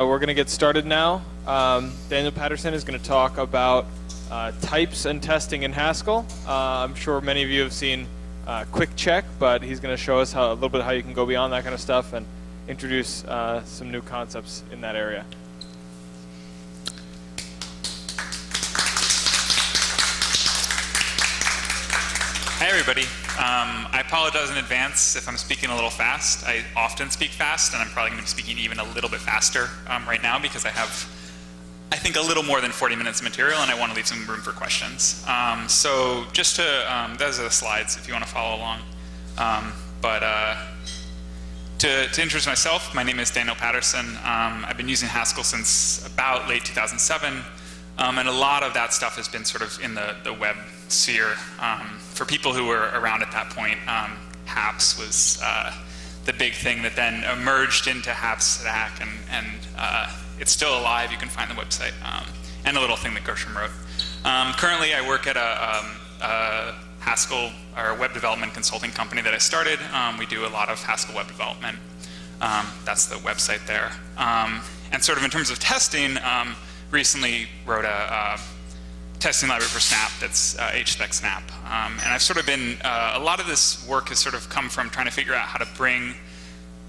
We're going to get started now. Daniel Patterson is going to talk about types and testing in Haskell. I'm sure many of you have seen Quickcheck, but he's going to show us a little bit how you can go beyond that kind of stuff and introduce some new concepts in that area. Hi, everybody. I apologize in advance if I'm speaking a little fast. I often speak fast, and I'm probably going to be speaking even a little bit faster right now because I have, I think, a little more than 40 minutes of material, and I want to leave some room for questions. So just to, those are the slides if you want to follow along. To introduce myself, my name is Daniel Patterson. I've been using Haskell since about late 2007, and a lot of that stuff has been sort of in the web sphere. For people who were around at that point, HAPS was the big thing that then emerged into HAPStack, and it's still alive. You can find the website, and a little thing that Gershom wrote. Currently, I work at a Haskell, or a web development consulting company that I started. We do a lot of Haskell web development. That's the website there. And sort of in terms of testing, recently wrote a testing library for Snap that's HSpec Snap. And I've sort of been, a lot of this work has sort of come from trying to figure out how to bring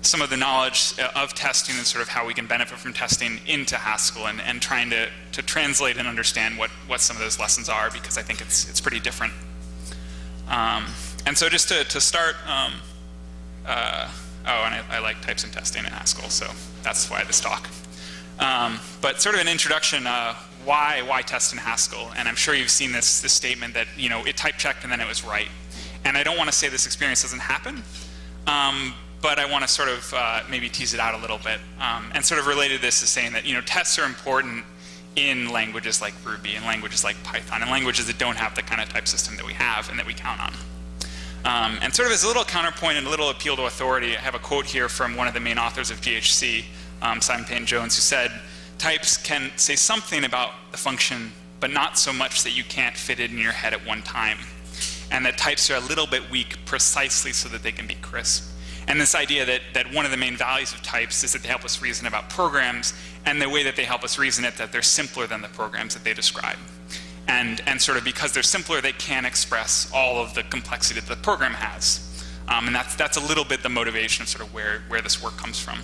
some of the knowledge of testing and sort of how we can benefit from testing into Haskell, and trying to translate and understand what some of those lessons are, because I think it's pretty different. And so just to start, and I like types and testing in Haskell, so that's why this talk. But sort of an introduction, why test in Haskell? And I'm sure you've seen this statement that, you know, it type checked and then it was right. And I don't want to say this experience doesn't happen, but I want to sort of maybe tease it out a little bit. And sort of related to this is saying that, you know, tests are important in languages like Ruby and languages like Python and languages that don't have the kind of type system that we have and that we count on. And sort of as a little counterpoint and a little appeal to authority, I have a quote here from one of the main authors of GHC, Simon Payne-Jones, who said, "Types can say something about the function, but not so much that you can't fit it in your head at one time. And that types are a little bit weak precisely so that they can be crisp." And this idea that one of the main values of types is that they help us reason about programs, and the way that they help us reason it, that they're simpler than the programs that they describe. And sort of because they're simpler, they can express all of the complexity that the program has. And that's a little bit the motivation of sort of where this work comes from.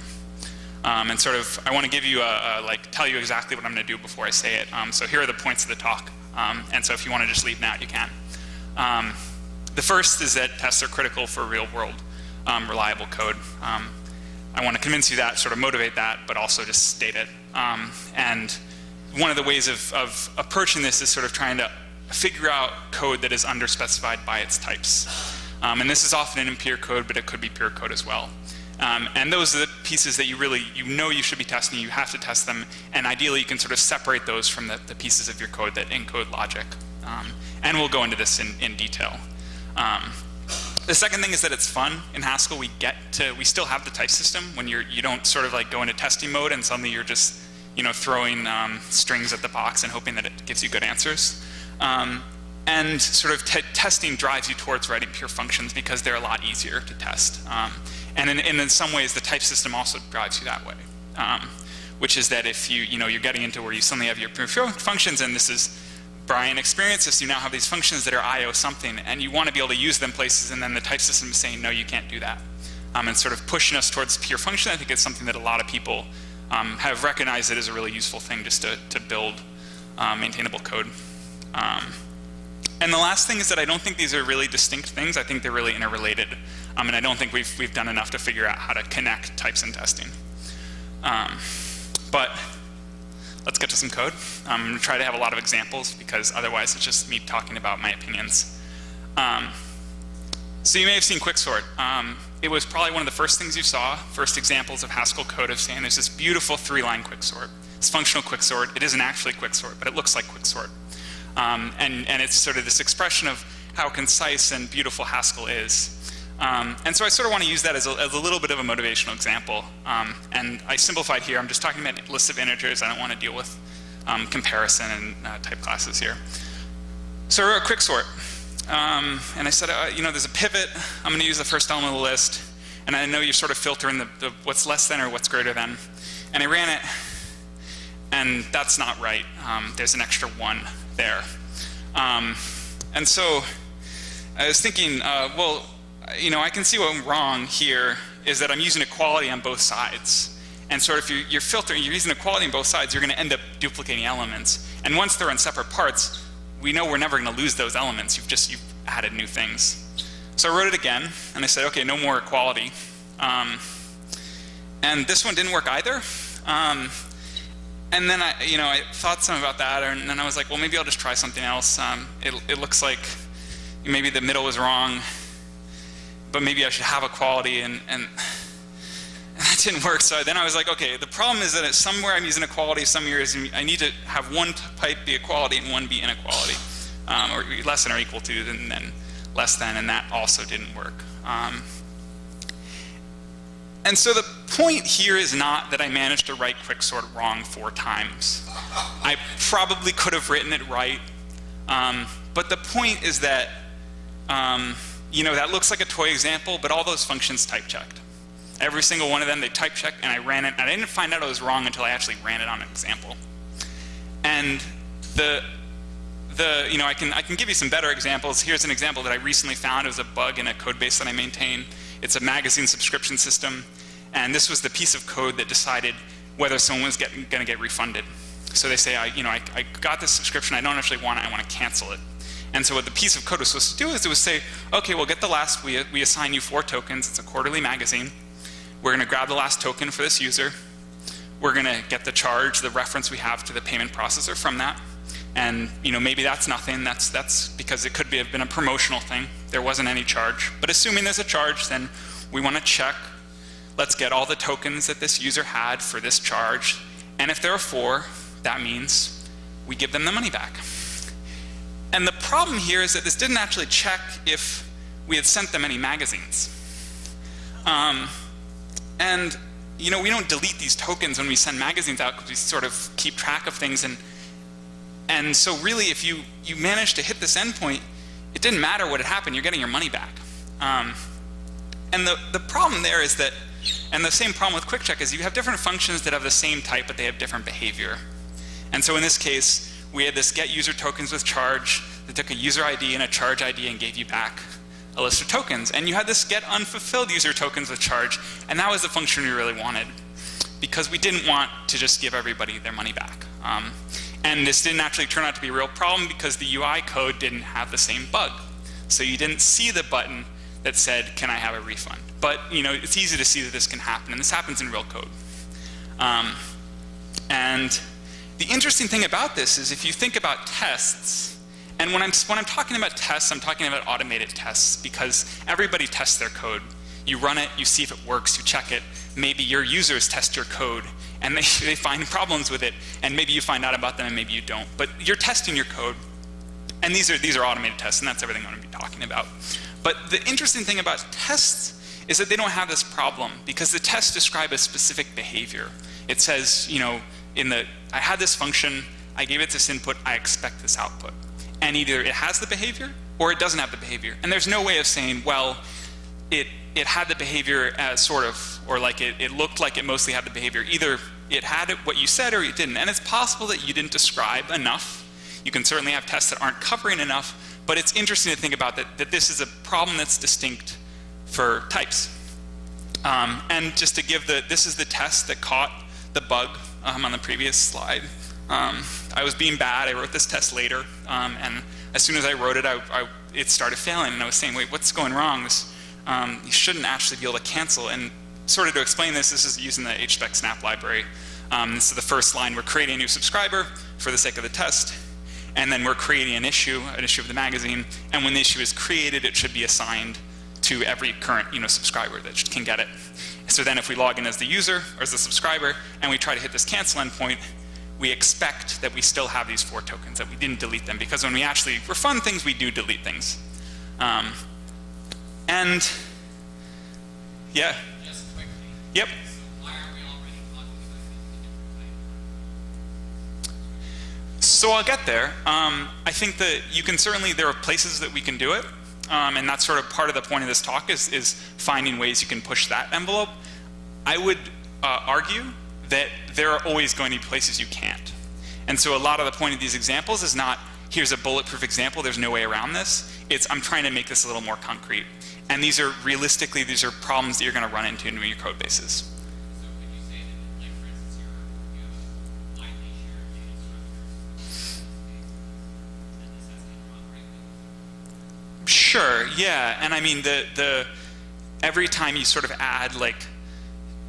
And sort of, I want to give you tell you exactly what I'm going to do before I say it. So here are the points of the talk. And so if you want to just leave now, you can. The first is that tests are critical for real world reliable code. I want to convince you that, sort of motivate that, but also just state it. And one of the ways of approaching this is sort of trying to figure out code that is underspecified by its types. And this is often in pure code, but it could be pure code as well. And those are the pieces that you should be testing, you have to test them, and ideally you can sort of separate those from the pieces of your code that encode logic. And we'll go into this in detail. The second thing is that it's fun. In Haskell, we still have the type system when you don't sort of like go into testing mode and suddenly you're just, you know, throwing strings at the box and hoping that it gives you good answers. And sort of testing drives you towards writing pure functions because they're a lot easier to test. And in some ways, the type system also drives you that way, which is that if you're getting into where you suddenly have your pure functions, and this is Brian experienced this, you now have these functions that are IO something, and you want to be able to use them places, and then the type system is saying, no, you can't do that. And sort of pushing us towards pure function, I think is something that a lot of people have recognized it as a really useful thing just to build maintainable code. And the last thing is that I don't think these are really distinct things. I think they're really interrelated. And I don't think we've done enough to figure out how to connect types and testing. But let's get to some code. I'm going to try to have a lot of examples because otherwise it's just me talking about my opinions. So you may have seen Quicksort. It was probably one of the first things you saw, first examples of Haskell code of saying there's this beautiful 3-line Quicksort. It's functional Quicksort. It isn't actually Quicksort, but it looks like Quicksort. And it's sort of this expression of how concise and beautiful Haskell is. And so I sort of want to use that as a little bit of a motivational example. And I simplified here. I'm just talking about lists of integers. I don't want to deal with comparison and type classes here. So I wrote Quicksort. And I said, there's a pivot. I'm going to use the first element of the list. And I know you're sort of filtering the what's less than or what's greater than. And I ran it, and that's not right. There's an extra 1 there. And so I was thinking, well, I can see what went wrong here is that I'm using equality on both sides. And sort of if you're filtering, you're using equality on both sides, you're going to end up duplicating elements. And once they're in separate parts, we know we're never going to lose those elements. You've added new things. So I wrote it again, and I said, okay, no more equality. And this one didn't work either. And then I thought some about that, and then I was like, well, maybe I'll just try something else. It looks like maybe the middle was wrong, but maybe I should have equality, and that didn't work. So then I was like, okay, the problem is that somewhere I'm using equality, somewhere I need to have one type be equality and one be inequality, or less than or equal to, and then less than, and that also didn't work. And so the point here is not that I managed to write Quicksort wrong 4 times. I probably could have written it right, but the point is that that looks like a toy example, but all those functions type checked. Every single one of them, they type checked, and I ran it, and I didn't find out it was wrong until I actually ran it on an example. And I can give you some better examples. Here's an example that I recently found. It was a bug in a code base that I maintain. It's a magazine subscription system, and this was the piece of code that decided whether someone was going to get refunded. So they say, I got this subscription, I don't actually want it, I want to cancel it. And so what the piece of code was supposed to do is it would say, okay, well, get the last, we assign you 4 tokens, it's a quarterly magazine. We're going to grab the last token for this user. We're going to get the charge, the reference we have to the payment processor from that. And maybe that's nothing, that's because it could have been a promotional thing. There wasn't any charge. But assuming there's a charge, then we want to check, let's get all the tokens that this user had for this charge. And if there are 4, that means we give them the money back. And the problem here is that this didn't actually check if we had sent them any magazines. And we don't delete these tokens when we send magazines out because we sort of keep track of things. And so really, if you manage to hit this endpoint, it didn't matter what had happened, you're getting your money back. And the problem there is that, and the same problem with Quickcheck is you have different functions that have the same type, but they have different behavior. And so in this case, we had this get user tokens with charge that took a user ID and a charge ID and gave you back a list of tokens. And you had this get unfulfilled user tokens with charge, and that was the function we really wanted, because we didn't want to just give everybody their money back. And this didn't actually turn out to be a real problem because the UI code didn't have the same bug. So you didn't see the button that said, can I have a refund? But it's easy to see that this can happen, and this happens in real code. And the interesting thing about this is if you think about tests, and when I'm talking about tests, I'm talking about automated tests, because everybody tests their code. You run it, you see if it works, you check it. Maybe your users test your code, and they find problems with it, and maybe you find out about them, and maybe you don't. But you're testing your code, and these are automated tests, and that's everything I'm going to be talking about. But the interesting thing about tests is that they don't have this problem, because the tests describe a specific behavior. It says, I had this function, I gave it this input, I expect this output. And either it has the behavior, or it doesn't have the behavior. And there's no way of saying, well, it had the behavior as sort of, or like it looked like it mostly had the behavior. Either it had what you said or it didn't. And it's possible that you didn't describe enough. You can certainly have tests that aren't covering enough, but it's interesting to think about that this is a problem that's distinct for types. And just to give this is the test that caught the bug on the previous slide. I was being bad, I wrote this test later, and as soon as I wrote it, it started failing, and I was saying, wait, what's going wrong? You shouldn't actually be able to cancel. And sort of to explain this is using the HSpec snap library. This is the first line. We're creating a new subscriber for the sake of the test, and then we're creating an issue of the magazine, and when the issue is created, it should be assigned to every current subscriber that can get it. So then if we log in as the user or as the subscriber, and we try to hit this cancel endpoint, we expect that we still have these 4 tokens, that we didn't delete them, because when we actually refund things, we do delete things. And yeah. Just quickly. Yep. So why are we already talking about it in a different way? So I'll get there. I think that you can certainly, there are places that we can do it, and that's sort of part of the point of this talk is finding ways you can push that envelope. I would argue that there are always going to be places you can't. And so a lot of the point of these examples is not, here's a bulletproof example, there's no way around this. It's, I'm trying to make this a little more concrete. And these are, realistically, these are problems that you're going to run into in your code bases. So could you say that, like, for instance, you have a widely shared data structure, and this has to be run correctly? Sure, yeah. And I mean, every time you sort of add, like,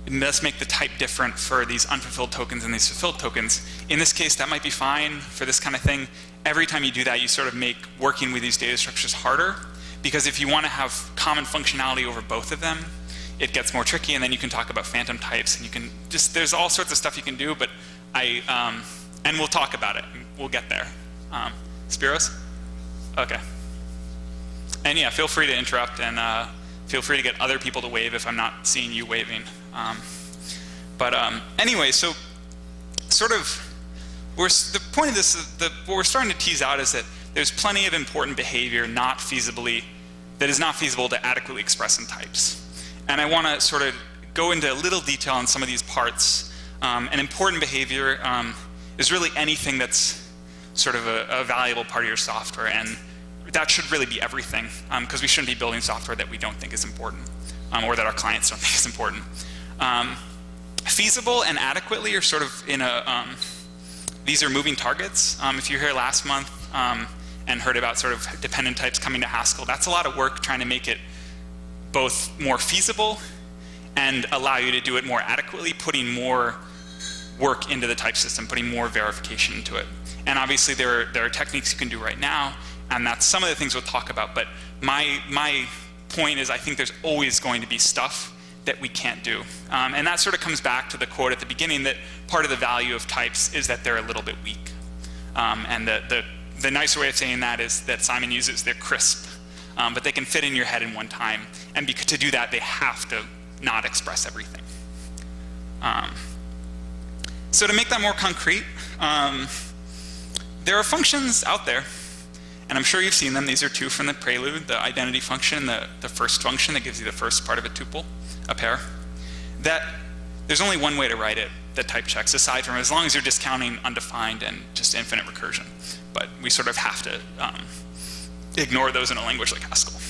let's make the type different for these unfulfilled tokens and these fulfilled tokens. In this case, that might be fine for this kind of thing. Every time you do that, you sort of make working with these data structures harder, because if you want to have common functionality over both of them, it gets more tricky, and then you can talk about phantom types, and you can just, there's all sorts of stuff you can do, but and we'll talk about it. We'll get there. Spiros? Okay. And yeah, feel free to interrupt, and feel free to get other people to wave if I'm not seeing you waving. Anyway, so sort of, the point of this, what we're starting to tease out is that there's plenty of important behavior that is not feasible to adequately express in types. And I want to sort of go into a little detail on some of these parts. An important behavior is really anything that's sort of a valuable part of your software, and that should really be everything, because we shouldn't be building software that we don't think is important, or that our clients don't think is important. Feasible and adequately are sort of in a, these are moving targets. If you were here last month and heard about sort of dependent types coming to Haskell, that's a lot of work trying to make it both more feasible and allow you to do it more adequately, putting more work into the type system, putting more verification into it. And obviously there are techniques you can do right now, and that's some of the things we'll talk about, but my point is I think there's always going to be stuff that we can't do. And that sort of comes back to the quote at the beginning that part of the value of types is that they're a little bit weak. And the nicer way of saying that is that Simon uses, they're crisp, but they can fit in your head in one time. And to do that, they have to not express everything. So to make that more concrete, there are functions out there, and I'm sure you've seen them. These are two from the prelude, the identity function, the first function that gives you the first part of a tuple, a pair. That there's only one way to write it that type checks, aside from as long as you're discounting undefined and just infinite recursion. But we sort of have to ignore those in a language like Haskell.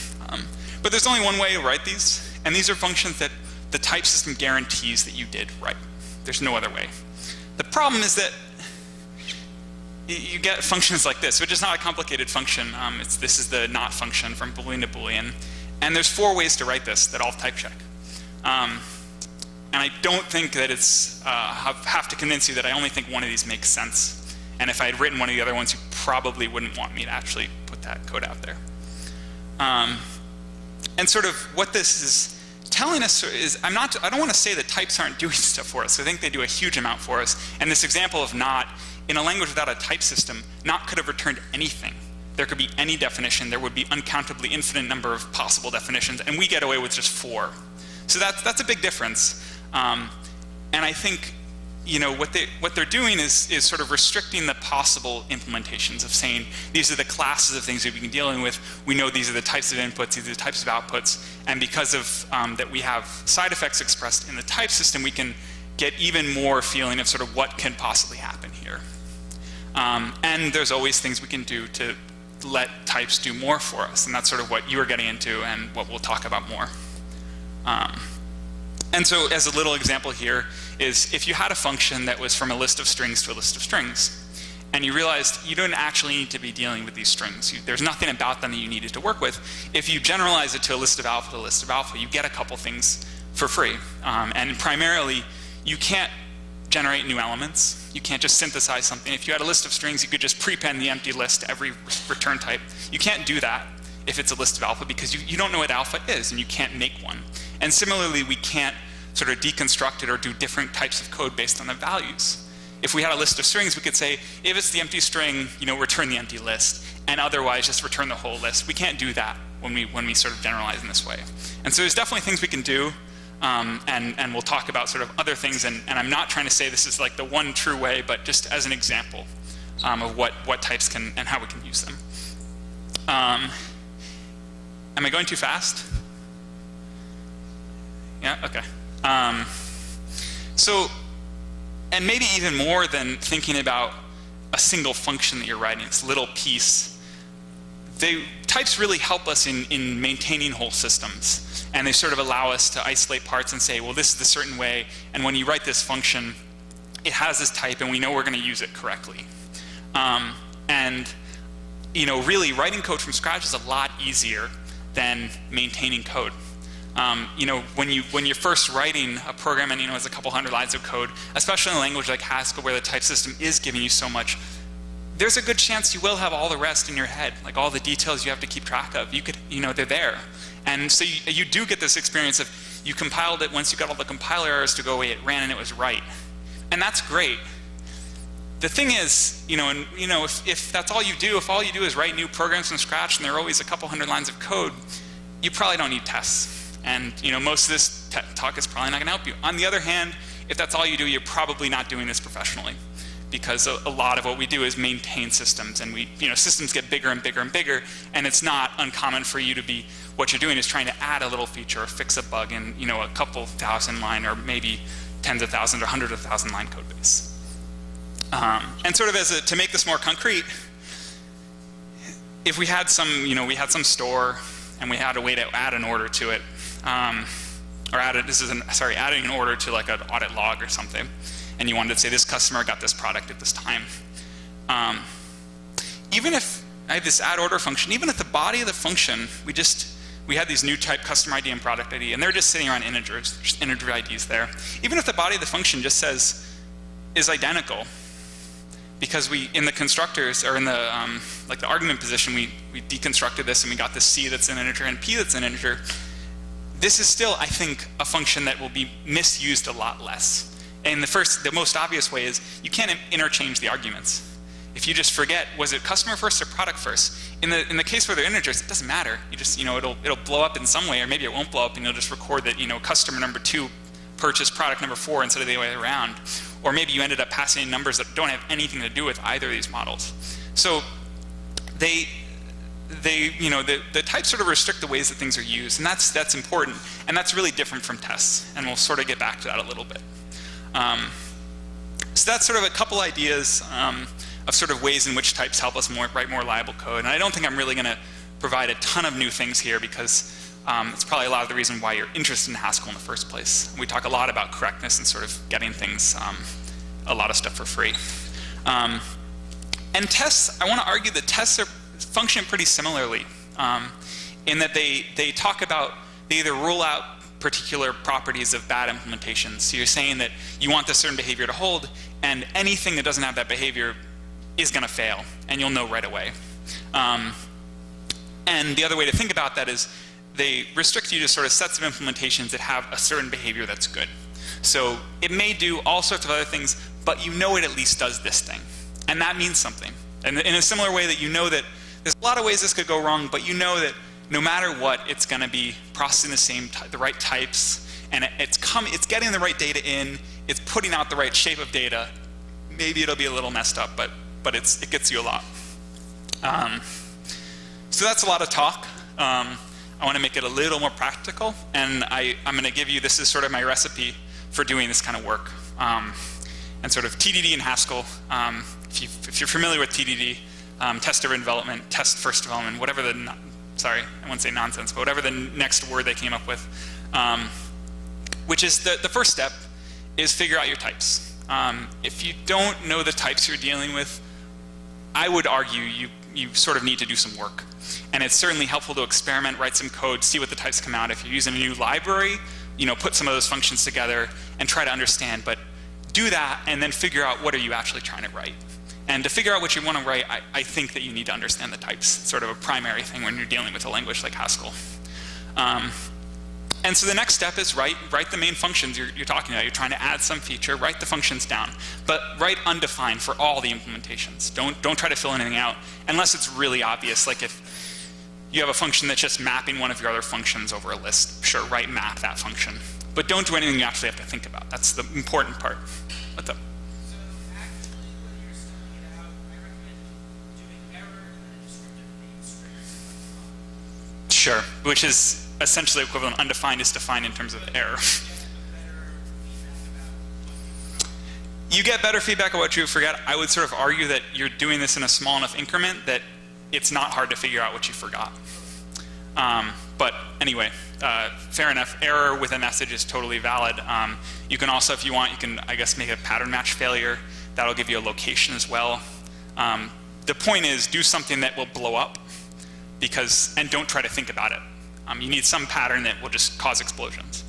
But there's only one way to write these, and these are functions that the type system guarantees that you did right. There's no other way. The problem is that you get functions like this, which is not a complicated function. This is the not function from Boolean to Boolean. And there's 4 ways to write this that all type check. And I don't think that it's, have to convince you that I only think one of these makes sense. And if I had written one of the other ones, you probably wouldn't want me to actually put that code out there. And sort of what this is telling us is, I don't want to say that types aren't doing stuff for us. I think they do a huge amount for us. And this example of not, in a language without a type system, not could have returned anything. There could be any definition. There would be uncountably infinite number of possible definitions, and we get away with just 4. So that's a big difference. And I think, you know, what they're doing is sort of restricting the possible implementations of saying these are the classes of things that we've been dealing with. We know these are the types of inputs, these are the types of outputs, and because of that we have side effects expressed in the type system, we can get even more feeling of sort of what can possibly happen here. And there's always things we can do to let types do more for us, and that's sort of what you were getting into and what we'll talk about more. And so as a little example here is if you had a function that was from a list of strings to a list of strings, and you realized you don't actually need to be dealing with these strings. There's nothing about them that you needed to work with. If you generalize it to a list of alpha, you get a couple things for free. And primarily, you can't generate new elements. You can't just synthesize something. If you had a list of strings, you could just prepend the empty list to every return type. You can't do that if it's a list of alpha because you don't know what alpha is and you can't make one. And similarly, we can't sort of deconstruct it or do different types of code based on the values. If we had a list of strings, we could say, if it's the empty string, you know, return the empty list, and otherwise just return the whole list. We can't do that when we sort of generalize in this way. And so there's definitely things we can do, and we'll talk about sort of other things, and I'm not trying to say this is like the one true way, but just as an example of what types can, and how we can use them. Am I going too fast? Yeah, okay. So, and maybe even more than thinking about a single function that you're writing, this little piece. Types really help us in maintaining whole systems. And they sort of allow us to isolate parts and say, well, this is a certain way, and when you write this function, it has this type, and we know we're going to use it correctly. And really, writing code from scratch is a lot easier than maintaining code. When you're first writing a program and it's a couple hundred lines of code, especially in a language like Haskell where the type system is giving you so much, there's a good chance you will have all the rest in your head, like all the details you have to keep track of. They're there. And so you do get this experience of you compiled it, once you got all the compiler errors to go away, it ran and it was right. And that's great. The thing is, if that's all you do, if all you do is write new programs from scratch and there are always a couple hundred lines of code, you probably don't need tests. And most of this talk is probably not going to help you. On the other hand, if that's all you do, you're probably not doing this professionally, because a lot of what we do is maintain systems, and systems get bigger and bigger and bigger, and it's not uncommon for you to be, what you're doing is trying to add a little feature or fix a bug in a couple thousand line or maybe tens of thousands or hundreds of thousand line code base. And sort of to make this more concrete, if we had some store and we had a way to add an order to it, or adding an order to like an audit log or something, and you wanted to say this customer got this product at this time. Even if I had this add order function, even if the body of the function, we had these new type customer ID and product ID, and they're just sitting around integers, just integer IDs there. Even if the body of the function just is identical, because in the constructors, or in the the argument position, we deconstructed this and we got this C that's an integer and P that's an integer. This is still, I think, a function that will be misused a lot less. And the most obvious way is you can't interchange the arguments. If you just forget, was it customer first or product first? In the case where they're integers, it doesn't matter. You just, it'll blow up in some way, or maybe it won't blow up, and you'll just record that, customer number 2 purchased product number 4 instead of the other way around. Or maybe you ended up passing in numbers that don't have anything to do with either of these models. So the types sort of restrict the ways that things are used, and that's important, and that's really different from tests, and we'll sort of get back to that a little bit. So that's sort of a couple ideas of sort of ways in which types help us write more reliable code. And I don't think I'm really going to provide a ton of new things here, because it's probably a lot of the reason why you're interested in Haskell in the first place. We talk a lot about correctness and sort of getting things, a lot of stuff for free. And tests, I want to argue that tests function pretty similarly, in that they talk about, they either rule out particular properties of bad implementations. So you're saying that you want this certain behavior to hold, and anything that doesn't have that behavior is going to fail, and you'll know right away. And the other way to think about that is they restrict you to sort of sets of implementations that have a certain behavior that's good. So it may do all sorts of other things, but it at least does this thing. And that means something. And in a similar way that that there's a lot of ways this could go wrong, but that no matter what, it's going to be processing the right types, and it's getting the right data in, it's putting out the right shape of data. Maybe it'll be a little messed up, but it gets you a lot. So that's a lot of talk. I want to make it a little more practical, and I'm going to give you, this is sort of my recipe for doing this kind of work. And sort of TDD and Haskell, if you're familiar with TDD, test-driven development, test-first development, whatever sorry, I won't say nonsense, but whatever the next word they came up with, which is the first step is figure out your types. If you don't know the types you're dealing with, I would argue you sort of need to do some work. And it's certainly helpful to experiment, write some code, see what the types come out. If you're using a new library, put some of those functions together and try to understand. But do that and then figure out what are you actually trying to write. And to figure out what you want to write, I think that you need to understand the types. It's sort of a primary thing when you're dealing with a language like Haskell. And so the next step is write the main functions you're talking about. You're trying to add some feature, write the functions down. But write undefined for all the implementations. Don't try to fill anything out unless it's really obvious. Like if you have a function that's just mapping one of your other functions over a list, sure, write map that function. But don't do anything you actually have to think about. That's the important part. What's up? So actually, when you're spelling it out, I recommend doing error and then a descriptive namespace. Sure, which is essentially equivalent. Undefined is defined in terms of error. you get better feedback on what you forget. I would sort of argue that you're doing this in a small enough increment that it's not hard to figure out what you forgot. But anyway, fair enough. Error with a message is totally valid. You can also, if you want, you can, I guess, make a pattern match failure. That'll give you a location as well. The point is, do something that will blow up, and don't try to think about it. You need some pattern that will just cause explosions.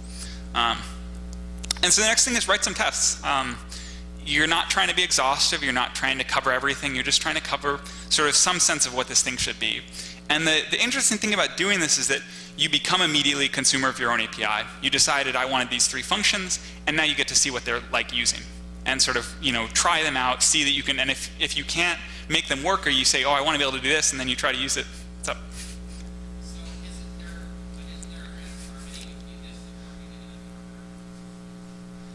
And so the next thing is write some tests. You're not trying to be exhaustive. You're not trying to cover everything. You're just trying to cover sort of some sense of what this thing should be. And the interesting thing about doing this is that you become immediately a consumer of your own API. You decided I wanted these 3 functions, and now you get to see what they're like using. And sort of, try them out, see that you can, and if you can't make them work, or you say, oh, I want to be able to do this, and then you try to use it, what's up? So isn't there a harmony between this and working in an interpreter?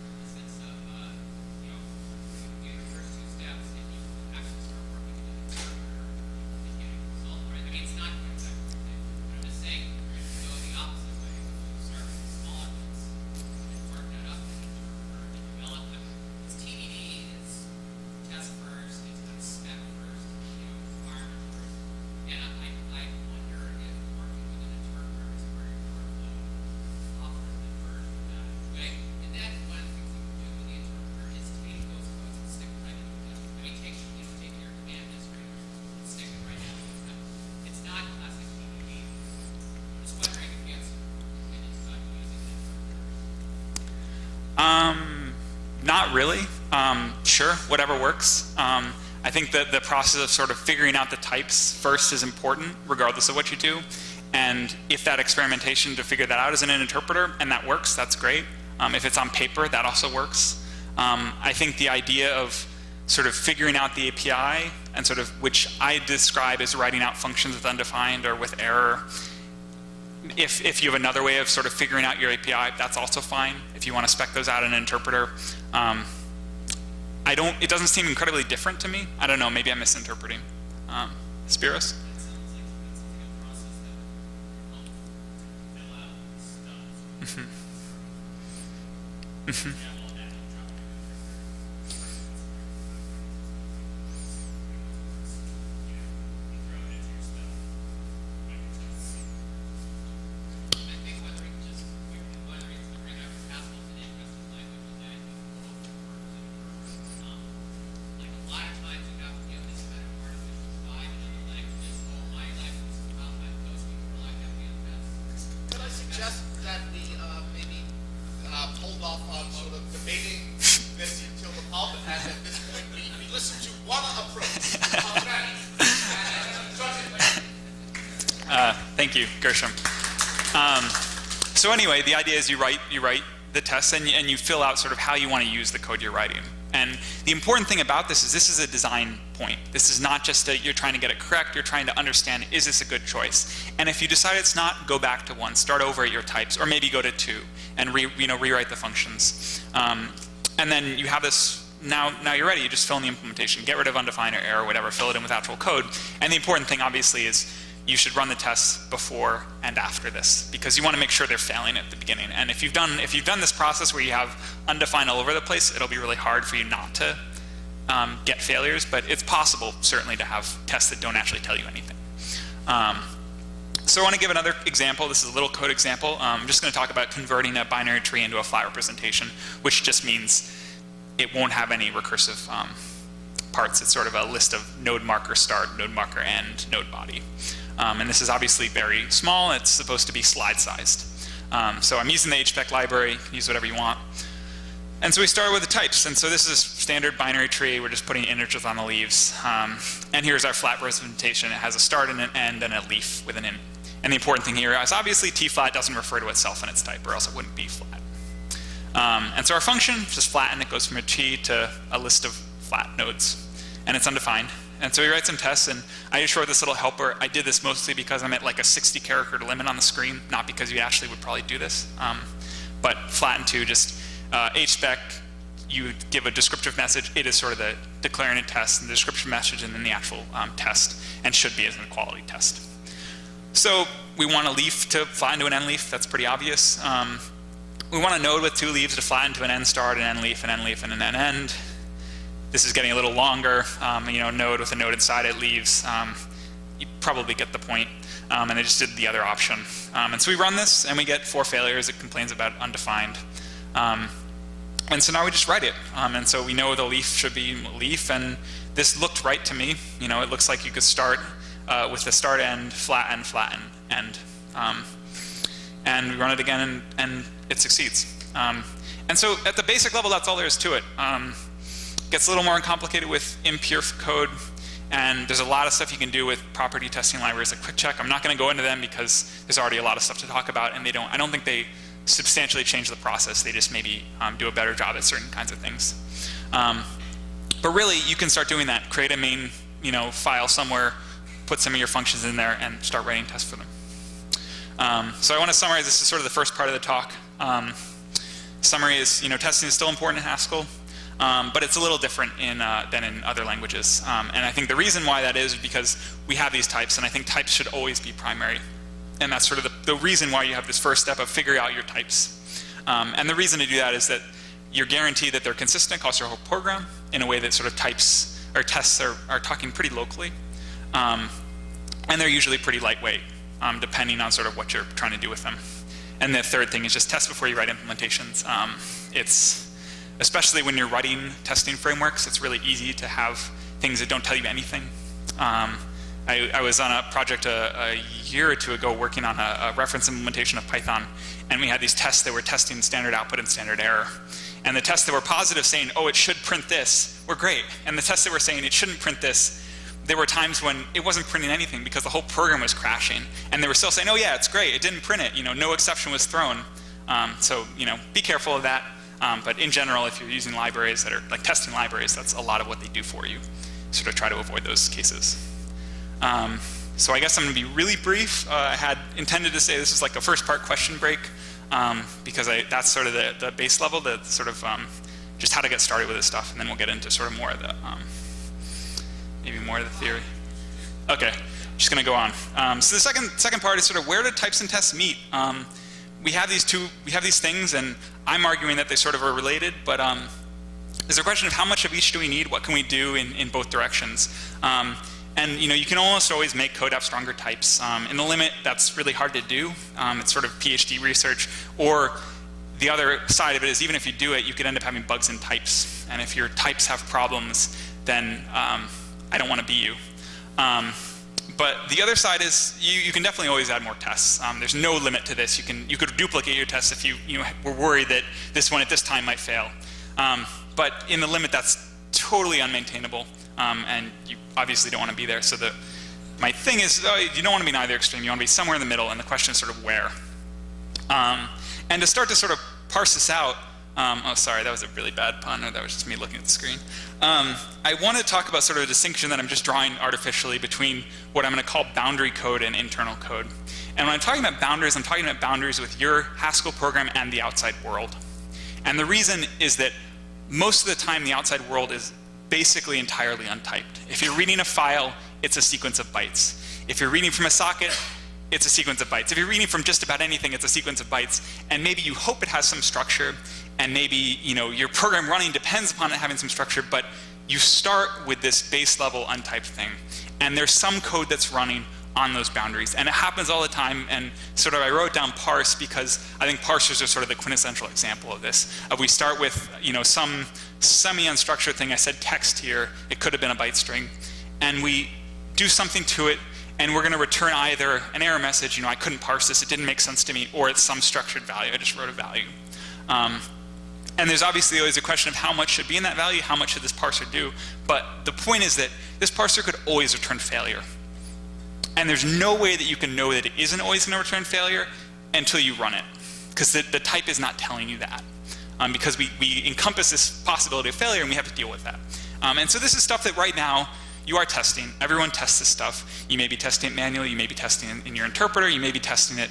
In the sense of, you do your first 2 steps, and you actually start working in an interpreter, and you consult, right? I mean, it's not exactly the same, but I'm just saying, if you go the opposite way, you start with smaller ones, and work that up in an interpreter, and develop them. It's TDD, it's test first, it's kind of spec first, environment first. And I wonder if working with an interpreter is where your workflow often diverge from that way. And then one of the things you can do with the interpreter is take those codes and stick them right into the test. I mean, take your command history and stick it right into the test. It's not classic TDD. I'm just wondering if you have some opinions about using an interpreter. Not really. Sure, whatever works. I think that the process of sort of figuring out the types first is important, regardless of what you do. And if that experimentation to figure that out is in an interpreter, and that works, that's great. If it's on paper, that also works. I think the idea of sort of figuring out the API, and sort of, which I describe as writing out functions with undefined or with error. If you have another way of sort of figuring out your API, that's also fine. If you want to spec those out in an interpreter. It doesn't seem incredibly different to me. I don't know, maybe I'm misinterpreting. Spiros? It sounds like a process that would help fill out stuff. I think whether it's the bring up Haskell is an interesting language in that you can go over like a lot of times you have this kind of artificial vibe in other languages. Oh, my language is compiled by those people are like FBFS. Could I suggest that we maybe hold off on sort of debating this until the pulp, and at this point we listen to one approach. Thank you, Gershom. So anyway, the idea is you write the tests and you fill out sort of how you want to use the code you're writing. And the important thing about this is a design point. This is not just you're trying to get it correct, you're trying to understand, is this a good choice? And if you decide it's not, go back to 1, start over at your types, or maybe go to 2 and rewrite the functions. And then you have this, now you're ready, you just fill in the implementation, get rid of undefined or error, whatever, fill it in with actual code. And the important thing obviously is you should run the tests before and after this, because you want to make sure they're failing at the beginning. And if you've done this process where you have undefined all over the place, it'll be really hard for you not to get failures, but it's possible certainly to have tests that don't actually tell you anything. So I want to give another example. This is a little code example. I'm just going to talk about converting a binary tree into a flat representation, which just means it won't have any recursive parts. It's sort of a list of node marker start, node marker end, node body. And this is obviously very small. It's supposed to be slide sized. So I'm using the HPEC library. You can use whatever you want. And so we started with the types. And so this is a standard binary tree. We're just putting integers on the leaves. And here's our flat representation. It has a start and an end and a leaf with an int. And the important thing here is obviously t-flat doesn't refer to itself in its type, or else it wouldn't be flat. And so our function is just flat, and it goes from a t to a list of flat nodes. And it's undefined. And so we write some tests, and I just wrote this little helper. I did this mostly because I'm at like a 60 character limit on the screen, not because you actually would probably do this. But flatten to just HSpec, you give a descriptive message. It is sort of the declaring a test, and the description message, and then the actual test, and should be as an equality test. So we want a leaf to flatten to an end leaf. That's pretty obvious. We want a node with 2 leaves to flatten to an end start, an end leaf, and an end. this is getting a little longer, node with a node inside it leaves, you probably get the point. And I just did the other option. And so we run this, and we get 4 failures. It complains about undefined. And so now we just write it. And so we know the leaf should be leaf, and this looked right to me. It looks like you could start with the start end, flatten, end. And we run it again, and it succeeds. And so at the basic level, that's all there is to it. Gets a little more complicated with impure code, and there's a lot of stuff you can do with property testing libraries like Quickcheck. I'm not going to go into them because there's already a lot of stuff to talk about, and I don't think they substantially change the process. They just maybe do a better job at certain kinds of things. But really, you can start doing that. Create a main file somewhere, put some of your functions in there, and start writing tests for them. So I want to summarize. This is sort of the first part of the talk. Summary is, testing is still important in Haskell, but it's a little different than in other languages. And I think the reason why that is because we have these types, and I think types should always be primary. And that's sort of the reason why you have this first step of figuring out your types. And the reason to do that is that you're guaranteed that they're consistent across your whole program in a way that sort of types or tests are talking pretty locally. And they're usually pretty lightweight, depending on sort of what you're trying to do with them. And the third thing is just test before you write implementations. Especially when you're writing testing frameworks, it's really easy to have things that don't tell you anything. I was on a project a year or two ago working on a reference implementation of Python, and we had these tests that were testing standard output and standard error. And the tests that were positive saying, oh, it should print this, were great. And the tests that were saying it shouldn't print this, there were times when it wasn't printing anything because the whole program was crashing. And they were still saying, oh yeah, it's great, it didn't print it, no exception was thrown. So be careful of that. But in general, if you're using libraries that are like testing libraries, that's a lot of what they do for you. Sort of try to avoid those cases. So I guess I'm going to be really brief. I had intended to say this is like a first part question break because that's sort of the base level, the sort of just how to get started with this stuff, and then we'll get into sort of more of the maybe more of the theory. Okay, just going to go on. So the second part is sort of where do types and tests meet? We have these things, and I'm arguing that they sort of are related, but there's a question of how much of each do we need? What can we do in both directions? And you can almost always make code have stronger types. In the limit, that's really hard to do. It's sort of PhD research. Or the other side of it is even if you do it, you could end up having bugs in types. And if your types have problems, then I don't want to be you. But the other side is you can definitely always add more tests. There's no limit to this. You could duplicate your tests if you were worried that this one at this time might fail. But in the limit, that's totally unmaintainable. And you obviously don't want to be there. So my thing is, you don't want to be in either extreme. You want to be somewhere in the middle, and the question is sort of where. And to start to sort of parse this out, oh, sorry, that was a really bad pun, or that was just me looking at the screen. I want to talk about sort of a distinction that I'm just drawing artificially between what I'm going to call boundary code and internal code. And when I'm talking about boundaries, I'm talking about boundaries with your Haskell program and the outside world. And the reason is that most of the time the outside world is basically entirely untyped. If you're reading a file, it's a sequence of bytes. If you're reading from a socket, it's a sequence of bytes. If you're reading from just about anything, it's a sequence of bytes. And maybe you hope it has some structure, and maybe your program running depends upon it having some structure, but you start with this base level untyped thing. And there's some code that's running on those boundaries. And it happens all the time, and sort of I wrote down parse because I think parsers are sort of the quintessential example of this. We start with some semi-unstructured thing. I said text here. It could have been a byte string. And we do something to it, and we're going to return either an error message, I couldn't parse this, it didn't make sense to me, or it's some structured value, I just wrote a value. And there's obviously always a question of how much should be in that value, how much should this parser do, but the point is that this parser could always return failure. And there's no way that you can know that it isn't always going to return failure until you run it, because the type is not telling you that. Because we encompass this possibility of failure, and we have to deal with that. And so this is stuff that right now you are testing. Everyone tests this stuff. You may be testing it manually. You may be testing it in your interpreter. You may be testing it,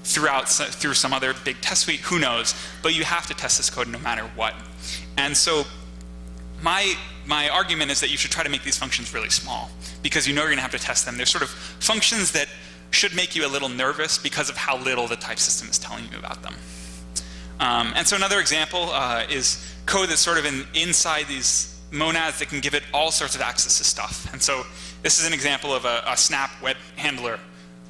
through some other big test suite. Who knows? But you have to test this code no matter what. And so my argument is that you should try to make these functions really small, because you're going to have to test them. They're sort of functions that should make you a little nervous because of how little the type system is telling you about them. And so another example is code that's sort of inside these monads that can give it all sorts of access to stuff. And so this is an example of a snap web handler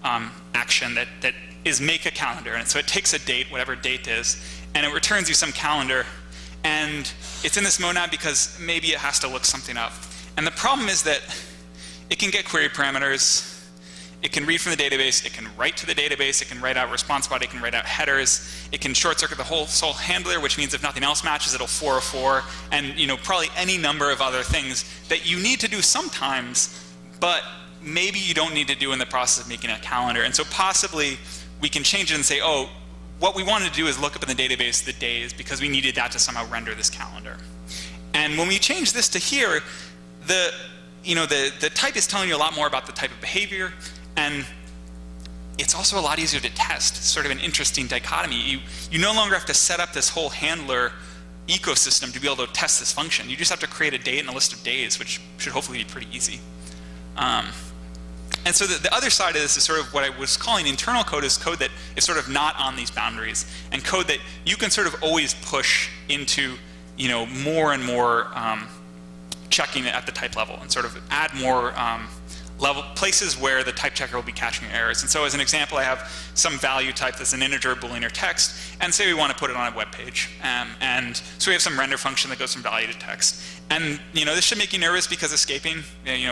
action that is make a calendar. And so it takes a date, whatever date is, and it returns you some calendar. And it's in this monad because maybe it has to look something up. And the problem is that it can get query parameters. It can read from the database, it can write to the database, it can write out response body, it can write out headers, it can short circuit the whole handler, which means if nothing else matches, it'll 404, and probably any number of other things that you need to do sometimes, but maybe you don't need to do in the process of making a calendar. And so possibly we can change it and say, oh, what we wanted to do is look up in the database the days because we needed that to somehow render this calendar. And when we change this to here, the type is telling you a lot more about the type of behavior. And it's also a lot easier to test. It's sort of an interesting dichotomy. You no longer have to set up this whole handler ecosystem to be able to test this function. You just have to create a date and a list of days, which should hopefully be pretty easy. And so the other side of this is sort of what I was calling internal code, is code that is sort of not on these boundaries, and code that you can sort of always push into more and more checking at the type level, and sort of add more places where the type checker will be catching errors. And so as an example, I have some value type that's an integer, boolean, or text, and say we want to put it on a web page. And so we have some render function that goes from value to text. And this should make you nervous because escaping,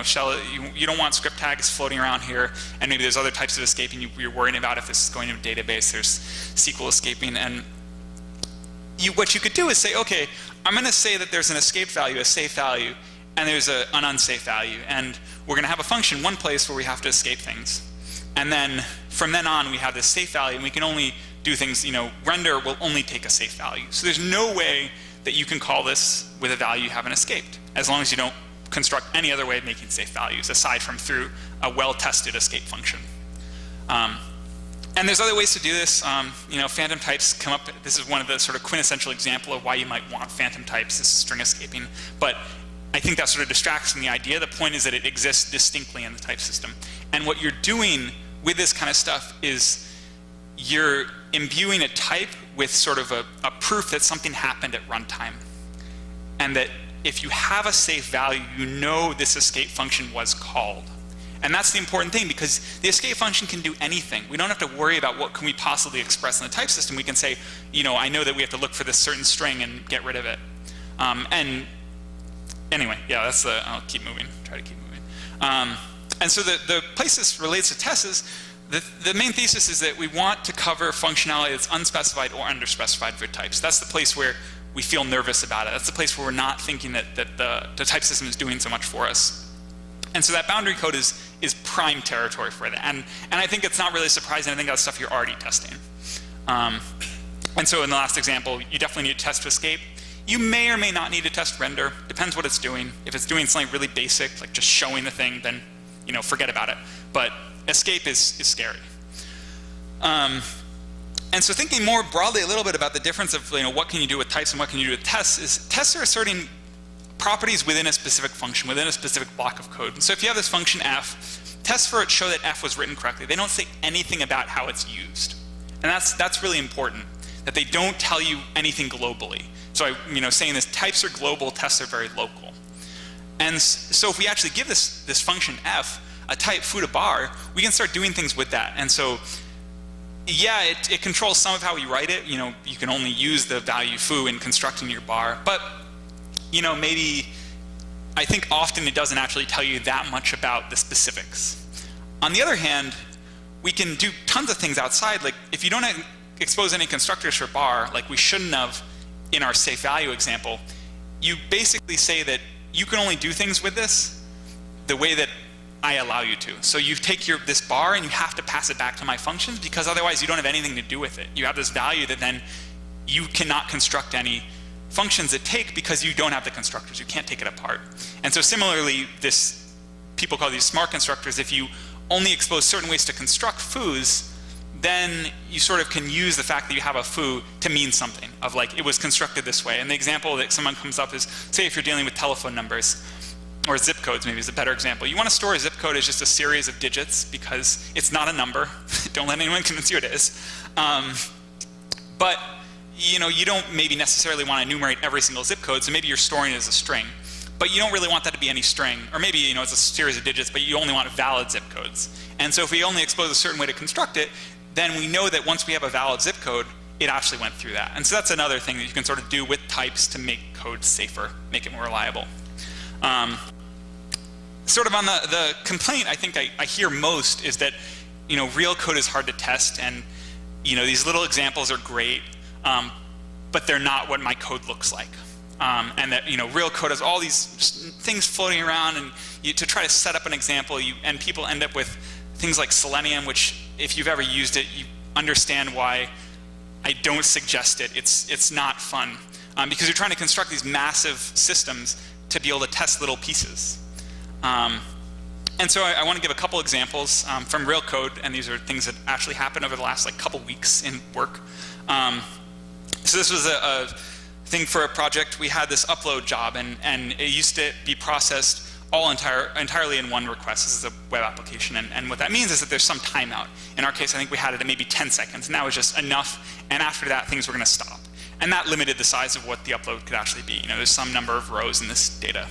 shell, you don't want script tags floating around here, and maybe there's other types of escaping you're worrying about if this is going to a database. There's SQL escaping, and what you could do is say, okay, I'm going to say that there's an escaped value, a safe value, and there's an unsafe value, and we're going to have a function one place where we have to escape things, and then from then on we have this safe value, and we can only do things, render will only take a safe value. So there's no way that you can call this with a value you haven't escaped, as long as you don't construct any other way of making safe values aside from through a well-tested escape function. And there's other ways to do this. Phantom types come up. This is one of the sort of quintessential example of why you might want phantom types, this string escaping. But I think that sort of distracts from the idea. The point is that it exists distinctly in the type system. And what you're doing with this kind of stuff is you're imbuing a type with sort of a proof that something happened at runtime. And that if you have a safe value, this escape function was called. And that's the important thing, because the escape function can do anything. We don't have to worry about what can we possibly express in the type system. We can say, I know that we have to look for this certain string and get rid of it. And anyway, yeah, I'll keep moving, try to keep moving. And so the place this relates to tests is, the main thesis is that we want to cover functionality that's unspecified or underspecified for types. That's the place where we feel nervous about it. That's the place where we're not thinking that the type system is doing so much for us. And so that boundary code is prime territory for that. And I think it's not really surprising. I think that's stuff you're already testing. And so in the last example, you definitely need to test to escape. You may or may not need to test render. Depends what it's doing. If it's doing something really basic, like just showing the thing, then forget about it. But escape is scary. And so thinking more broadly a little bit about the difference of what can you do with types and what can you do with tests, is tests are asserting properties within a specific function, within a specific block of code. And so if you have this function f, tests for it show that f was written correctly. They don't say anything about how it's used. And that's really important, that they don't tell you anything globally. So saying this, types are global, tests are very local. And so if we actually give this function f a type foo to bar, we can start doing things with that. And so yeah, it controls some of how we write it. You can only use the value foo in constructing your bar, but maybe I think often it doesn't actually tell you that much about the specifics. On the other hand, we can do tons of things outside. Like if you don't expose any constructors for bar, like we shouldn't have in our safe value example, you basically say that you can only do things with this the way that I allow you to. So you take this bar and you have to pass it back to my functions, because otherwise you don't have anything to do with it. You have this value that then you cannot construct any functions that take, because you don't have the constructors. You can't take it apart. And so similarly, people call these smart constructors. If you only expose certain ways to construct foos, then you sort of can use the fact that you have a foo to mean something, of like, it was constructed this way. And the example that someone comes up is, say if you're dealing with telephone numbers, or zip codes maybe is a better example. You want to store a zip code as just a series of digits because it's not a number. Don't let anyone convince you it is. But you don't maybe necessarily want to enumerate every single zip code, so maybe you're storing it as a string. but you don't really want that to be any string, or maybe it's a series of digits, but you only want valid zip codes. And so if we only expose a certain way to construct it, then we know that once we have a valid zip code, it actually went through that. And so that's another thing that you can sort of do with types to make code safer, make it more reliable. Sort of on the complaint I think I hear most is that real code is hard to test, and these little examples are great, but they're not what my code looks like. And that real code has all these things floating around, and to try to set up an example, and people end up with things like Selenium, which if you've ever used it, you understand why I don't suggest it. It's not fun, because you're trying to construct these massive systems to be able to test little pieces. And so I want to give a couple examples from real code, and these are things that actually happened over the last couple weeks in work. So this was a thing for a project. We had this upload job, and it used to be processed entirely in one request. This is a web application, and what that means is that there's some timeout. In our case, I think we had it at maybe 10 seconds, and that was just enough, and after that, things were going to stop. And that limited the size of what the upload could actually be. There's some number of rows in this data.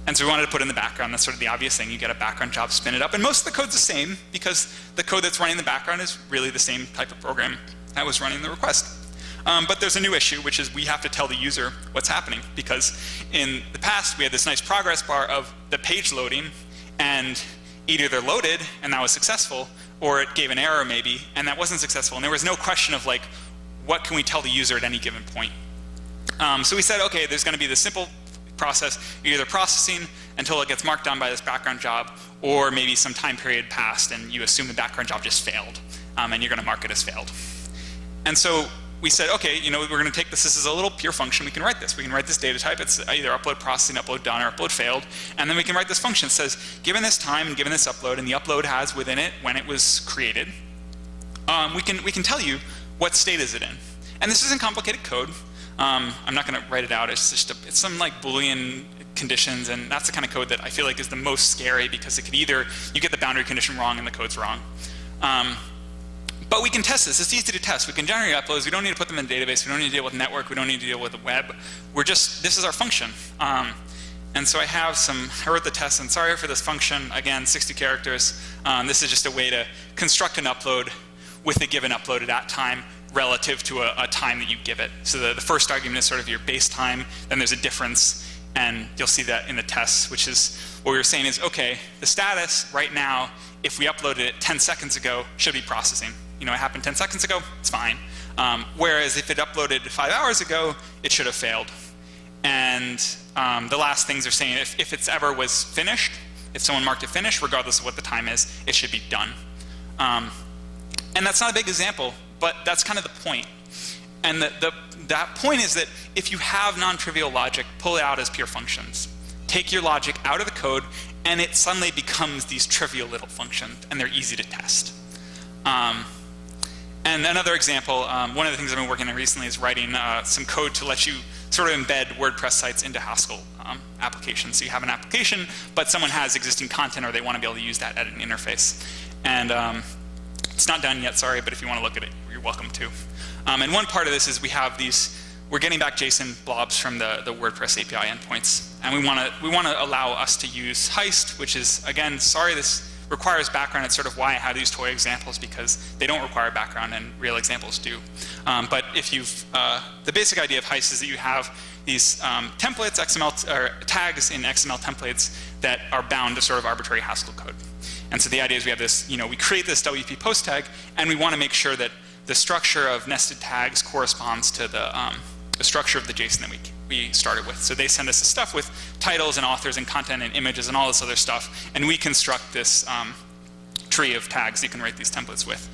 And so we wanted to put in the background. That's sort of the obvious thing. You get a background job, spin it up, and most of the code's the same, because the code that's running in the background is really the same type of program that was running the request. But there's a new issue, which is we have to tell the user what's happening, because in the past we had this nice progress bar of the page loading, and either they're loaded and that was successful, or it gave an error maybe and that wasn't successful, and there was no question of what can we tell the user at any given point. So we said, okay, there's going to be this simple process. You're either processing until it gets marked down by this background job, or maybe some time period passed and you assume the background job just failed, and you're going to mark it as failed. And so we said, okay, we're going to take this as a little pure function. We can write this. We can write this data type. It's either upload processing, upload done, or upload failed. And then we can write this function that says, given this time and given this upload, and the upload has within it when it was created, we can tell you what state is it in. And this isn't complicated code. I'm not going to write it out. It's just it's some Boolean conditions, and that's the kind of code that I feel like is the most scary, because it could either you get the boundary condition wrong and the code's wrong. But we can test this. It's easy to test. We can generate uploads. We don't need to put them in the database. We don't need to deal with network. We don't need to deal with the web. This is our function. And so I wrote the test, and sorry for this function. Again, 60 characters. This is just a way to construct an upload with a given upload at that time relative to a time that you give it. So the first argument is sort of your base time. Then there's a difference, and you'll see that in the tests, which is what we were saying is, okay, the status right now, if we uploaded it 10 seconds ago, should be processing. It happened 10 seconds ago, it's fine. Whereas if it uploaded 5 hours ago, it should have failed. And the last things are saying, if it's ever was finished, if someone marked it finished, regardless of what the time is, it should be done. And that's not a big example, but that's kind of the point. And that point is that if you have non-trivial logic, pull it out as pure functions. Take your logic out of the code, and it suddenly becomes these trivial little functions, and they're easy to test. And another example, one of the things I've been working on recently is writing some code to let you sort of embed WordPress sites into Haskell applications. So you have an application, but someone has existing content, or they want to be able to use that editing interface. And it's not done yet, sorry, but if you want to look at it, you're welcome to. And one part of this is we're getting back JSON blobs from the WordPress API endpoints. And we want to allow us to use Heist, which is, again, sorry, this requires background. It's sort of why I have these toy examples, because they don't require background and real examples do. But if the basic idea of Heist is that you have these templates, or tags in XML templates that are bound to sort of arbitrary Haskell code. And so the idea is we have this, we create this WP post tag, and we want to make sure that the structure of nested tags corresponds to the structure of the JSON that we started with. So they send us the stuff with titles and authors and content and images and all this other stuff, and we construct this tree of tags you can write these templates with.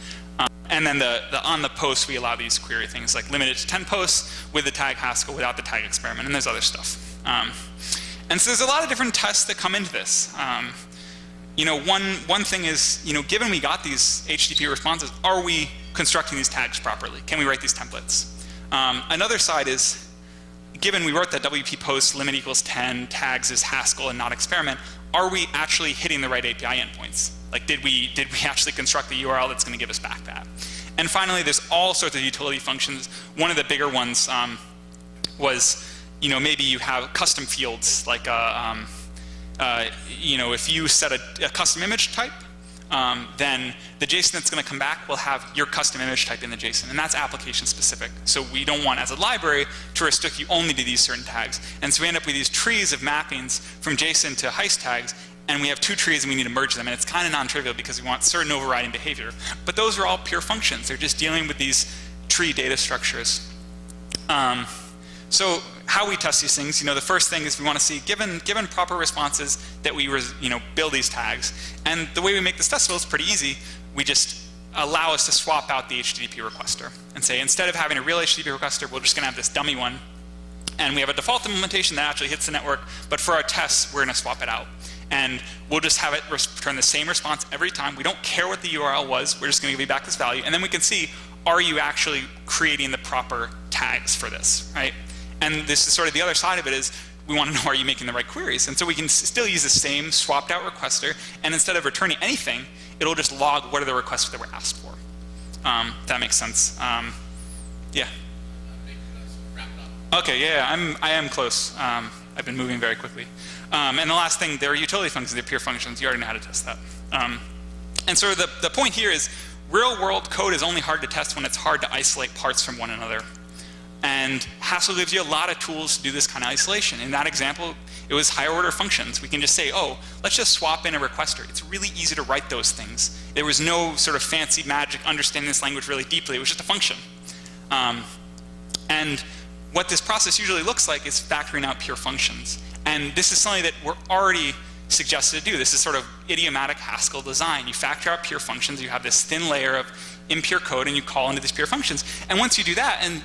And then on the post, we allow these query things, like limit it to 10 posts with the tag Haskell, without the tag experiment, and there's other stuff. And so there's a lot of different tests that come into this. One thing is, given we got these HTTP responses, are we constructing these tags properly? Can we write these templates? Another side is, given we wrote that WP post limit equals 10, tags is Haskell and not experiment, are we actually hitting the right API endpoints? Like, did we actually construct the URL that's going to give us back that? And finally, there's all sorts of utility functions. One of the bigger ones was maybe you have custom fields like if you set a custom image type, then the JSON that's going to come back will have your custom image type in the JSON, and that's application specific. So we don't want, as a library, to restrict you only to these certain tags. And so we end up with these trees of mappings from JSON to heist tags, and we have 2 trees and we need to merge them, and it's kind of non-trivial because we want certain overriding behavior. But those are all pure functions. They're just dealing with these tree data structures. So how we test these things, the first thing is we want to see, given proper responses, that we build these tags. And the way we make this testable is pretty easy. We just allow us to swap out the HTTP requester and say, instead of having a real HTTP requester, we're just going to have this dummy one. And we have a default implementation that actually hits the network, but for our tests, we're going to swap it out. And we'll just have it return the same response every time. We don't care what the URL was. We're just going to give you back this value. And then we can see, are you actually creating the proper tags for this, right? And this is sort of the other side of it is, we want to know, are you making the right queries? And so we can still use the same swapped out requester, and instead of returning anything, it'll just log what are the requests that were asked for. That makes sense. Yeah. Okay, yeah, I am close. I've been moving very quickly. And the last thing, there are utility functions, they're pure functions. You already know how to test that. And so the point here is, real world code is only hard to test when it's hard to isolate parts from one another. And Haskell gives you a lot of tools to do this kind of isolation. In that example, it was higher order functions. We can just say, oh, let's just swap in a requester. It's really easy to write those things. There was no sort of fancy magic understanding this language really deeply. It was just a function. And what this process usually looks like is factoring out pure functions. And this is something that we're already suggested to do. This is sort of idiomatic Haskell design. You factor out pure functions. You have this thin layer of impure code, and you call into these pure functions. And once you do that, and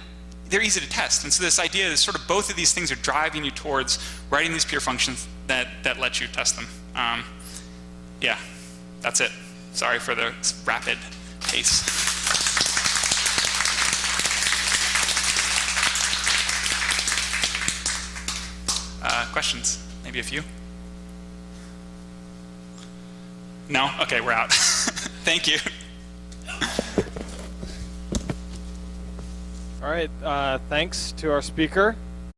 they're easy to test. And so this idea is sort of both of these things are driving you towards writing these pure functions that let you test them. Yeah, that's it. Sorry for the rapid pace. Questions? Maybe a few? No? Okay, we're out. Thank you. All right, thanks to our speaker.